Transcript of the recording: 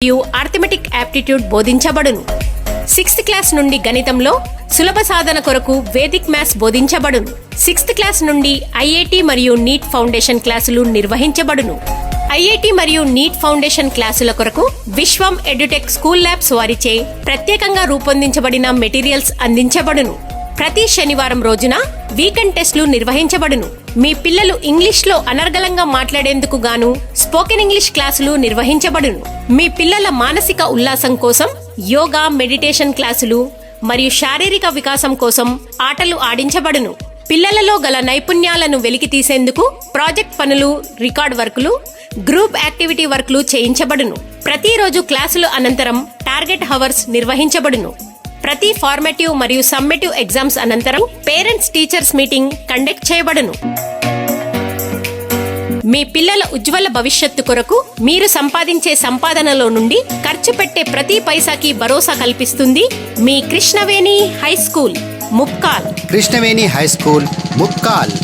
మరియు arithmetic aptitude బోధించబడును. 6th class నుండి గణితంలో సులభ సాధన కొరకు వేదిక్ మ్యాథ్స్ బోధించబడును. 6th క్లాస్ నుండి ఐఐటి మరియు నీట్ ఫౌండేషన్ క్లాసులు నిర్వహించబడును. ఐఐటి మరియు నీట్ ఫౌండేషన్ క్లాసుల కొరకు విశ్వం ఎడ్యుటెక్ స్కూల్ ల్యాబ్స్ వారిచే ప్రత్యేకంగా రూపొందించబడిన మెటీరియల్స్ అందించబడును. ప్రతి శనివారం రోజున వీకెండ్ టెస్టులు నిర్వహించబడును. మీ పిల్లలు ఇంగ్లీష్లో అనర్గళంగా మాట్లాడేందుకు గాను స్పోకెన్ ఇంగ్లీష్ క్లాసులు నిర్వహించబడును. మీ పిల్లల మానసిక ఉల్లాసం కోసం యోగా, మెడిటేషన్ క్లాసులు మరియు శారీరక వికాసం కోసం ఆటలు ఆడించబడును. పిల్లలలో గల నైపుణ్యాలను వెలికి తీసేందుకు ప్రాజెక్ట్ పనులు, రికార్డ్ వర్కులు, గ్రూప్ యాక్టివిటీ వర్క్లు చేయించబడును. ప్రతిరోజు క్లాసులు అనంతరం టార్గెట్ హవర్స్ నిర్వహించబడును. ప్రతి ఫార్మేటివ్ మరియు సమ్మేటివ్ ఎగ్జామ్స్ అనంతరం పేరెంట్స్ టీచర్స్ మీటింగ్ కండక్ట్ చేయబడును. మీ పిల్లల ఉజ్వల భవిష్యత్తు కొరకు మీరు సంపాదించే సంపాదనలో నుండి ఖర్చు పెట్టే ప్రతి పైసాకి భరోసా కల్పిస్తుంది మీ Krishnaveni high school, Mupkal. Krishnaveni high school, Mupkal.